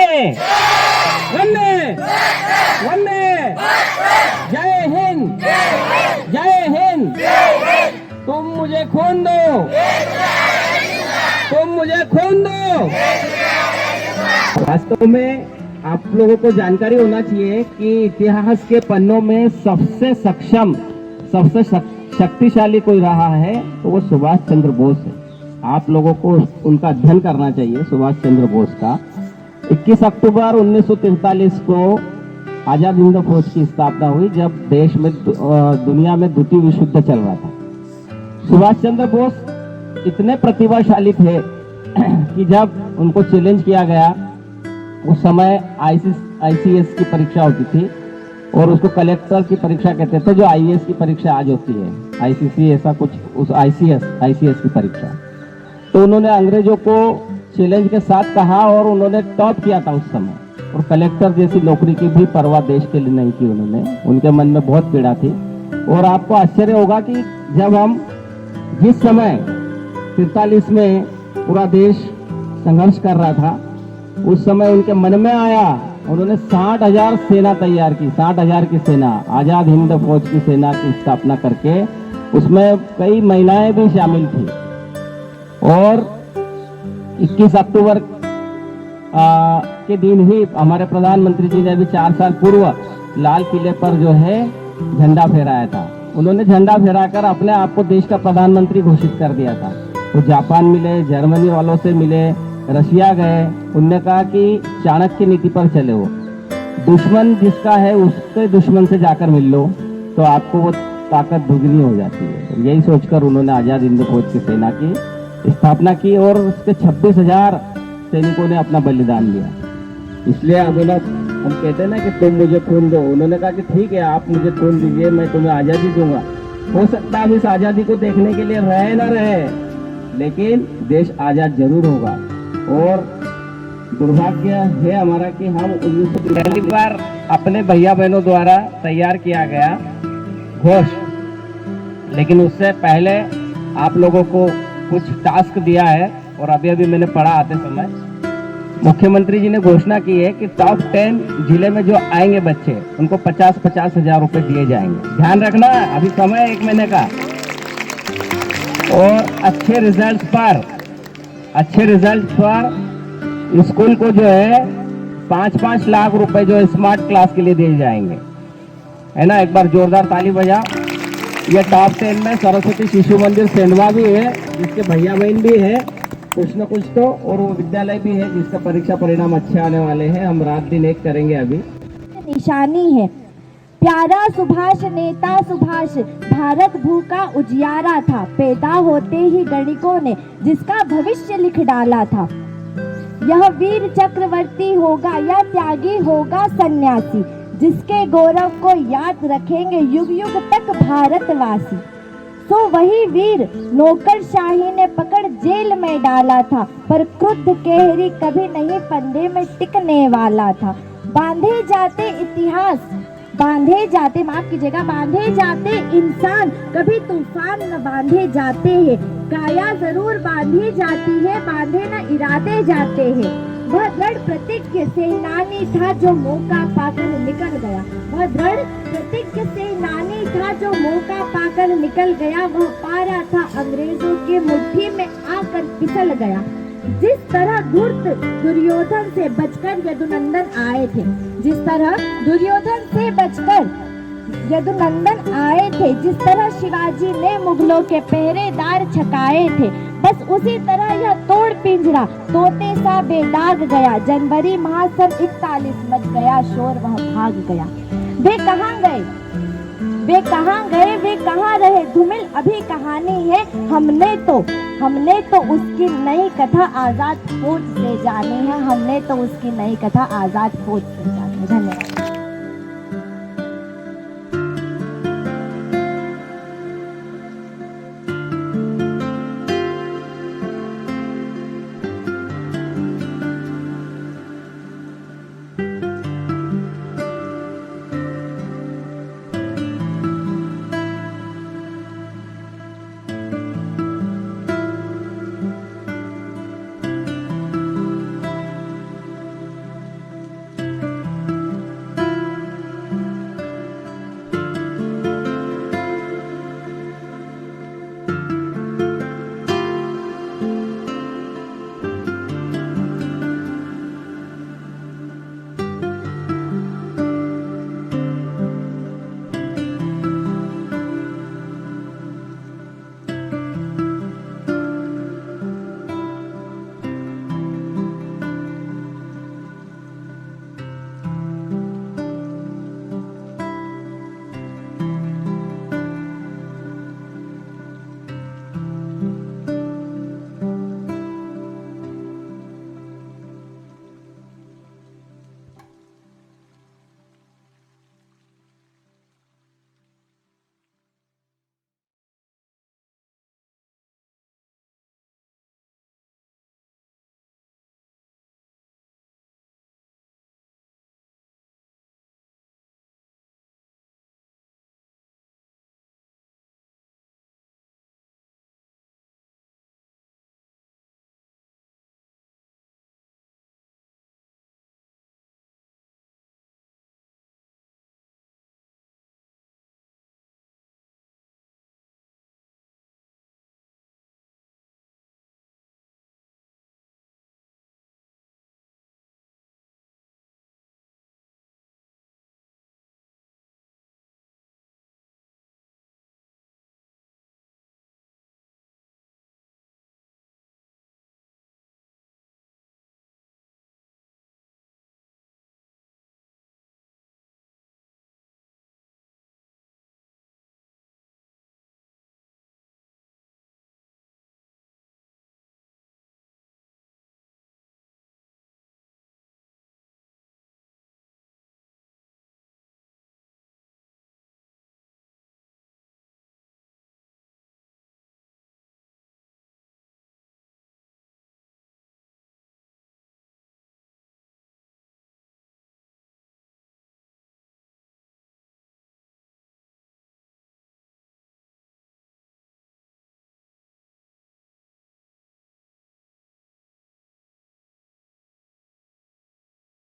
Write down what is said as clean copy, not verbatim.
वंदे वंदे जय हिंद जय हिंद। तुम मुझे खून दो, तुम मुझे खून दो। वास्तव में आप लोगों को जानकारी होना चाहिए कि इतिहास के पन्नों में सबसे सक्षम, सबसे शक्तिशाली कोई रहा है तो वो सुभाष चंद्र बोस है। आप लोगों को उनका अध्ययन करना चाहिए, सुभाष चंद्र बोस का। 21 अक्टूबर 1943 को आजाद हिंद फौज की स्थापना हुई, जब देश में दुनिया में द्वितीय विश्व युद्ध चल रहा था। सुभाष चंद्र बोस इतने प्रतिभाशाली थे कि जब उनको चैलेंज किया गया, उस समय आईसीएस की परीक्षा होती थी और उसको कलेक्टर की परीक्षा कहते थे, जो आईएएस की परीक्षा आज होती है, आईसीसी ऐसा कुछ, उस आईसीएस की परीक्षा। तो उन्होंने अंग्रेजों को चैलेंज के साथ कहा और उन्होंने टॉप किया था उस समय, और कलेक्टर जैसी नौकरी की भी परवाह देश के लिए नहीं की उन्होंने। उनके मन में बहुत पीड़ा थी। और आपको आश्चर्य होगा कि जब हम जिस समय 43 में पूरा देश संघर्ष कर रहा था, उस समय उनके मन में आया, उन्होंने 60,000 सेना तैयार की, 60,000 की सेना, आजाद हिंद फौज की सेना की स्थापना करके। उसमें कई महिलाएं भी शामिल थी। और 21 अक्टूबर के दिन ही हमारे प्रधानमंत्री जी ने अभी 4 साल पूर्व लाल किले पर जो है झंडा फहराया था। उन्होंने झंडा फहराकर अपने आप को देश का प्रधानमंत्री घोषित कर दिया था। वो जापान मिले, जर्मनी वालों से मिले, रशिया गए। उनने कहा कि चाणक्य नीति पर चले हो, दुश्मन जिसका है उसके दुश्मन से जाकर मिल लो तो आपको वो ताकत दुगनी हो जाती है। यही सोचकर उन्होंने आजाद हिंद फौज की सेना की स्थापना की और उसके 26,000 सैनिकों ने अपना बलिदान दिया। इसलिए अब हम कहते हैं ना कि तुम मुझे खून दो। उन्होंने कहा कि ठीक है, आप मुझे खून दीजिए, मैं तुम्हें आजादी दूंगा। हो सकता है इस आजादी को देखने के लिए रहे ना रहे, लेकिन देश आजाद जरूर होगा। और दुर्भाग्य है हमारा कि हम पहली बार अपने भैया बहनों द्वारा तैयार किया गया घोष, लेकिन उससे पहले आप लोगों को कुछ टास्क दिया है। और अभी अभी मैंने पढ़ा आते समय, मुख्यमंत्री जी ने घोषणा की है कि टॉप 10 जिले में जो आएंगे बच्चे, उनको 50-50 हजार रुपए दिए जाएंगे। ध्यान रखना, अभी समय है 1 महीने का। और अच्छे रिजल्ट पर स्कूल को जो है 5-5 लाख रुपए जो स्मार्ट क्लास के लिए दिए जाएंगे, है ना। एक बार जोरदार ताली बजा। ये टॉप 10 में सरस्वती शिशु मंदिर सेंधवा भी है, जिसके भैया बहन भी है कुछ न कुछ तो, और वो विद्यालय भी है जिसका परीक्षा परिणाम अच्छे आने वाले हैं। हम रात दिन एक करेंगे। अभी निशानी है प्यारा सुभाष, नेता सुभाष, भारत भू का उजियारा था। पैदा होते ही गणिकों ने जिसका भविष्य लिख डाला था। यह वीर चक्रवर्ती होगा या त्यागी होगा सन्यासी, जिसके गौरव को याद रखेंगे युग युग तक भारतवासी। तो वही वीर नौकरशाही ने पकड़ जेल में डाला था, पर क्रुद्ध केहरी कभी नहीं फंदे में टिकने वाला था। बांधे जाते इतिहास, बांधे जाते, माफ कीजिएगा, बांधे जाते इंसान कभी तूफान न बांधे जाते हैं। काया जरूर बांधी जाती है, बांधे न इरादे जाते हैं। वह दृढ़ प्रतिज्ञ सेनानी था जो मौका पाकर निकल गया। वह दृढ़ प्रतिज्ञ सेनानी था जो मौका पाकर निकल गया। वह पारा था अंग्रेजों की मुट्ठी में आकर फिसल गया। जिस तरह धूर्त दुर्योधन से बचकर यदुनंदन आए थे, जिस तरह दुर्योधन से बचकर यदुनंदन आए थे, जिस तरह शिवाजी ने मुगलों के पहरेदार छकाए थे, बस उसी तरह यह तोड़ पिंजरा तोते सा बेदाग गया। जनवरी माह सन 41 मच गया शोर, वह भाग गया। वे कहाँ गए, वे कहाँ गए, वे कहाँ रहे, धूमिल अभी कहानी है। हमने तो उसकी नई कथा आजाद फौज से जानी है। हमने तो उसकी नई कथा आजाद फौज से जानी है। धन्यवाद।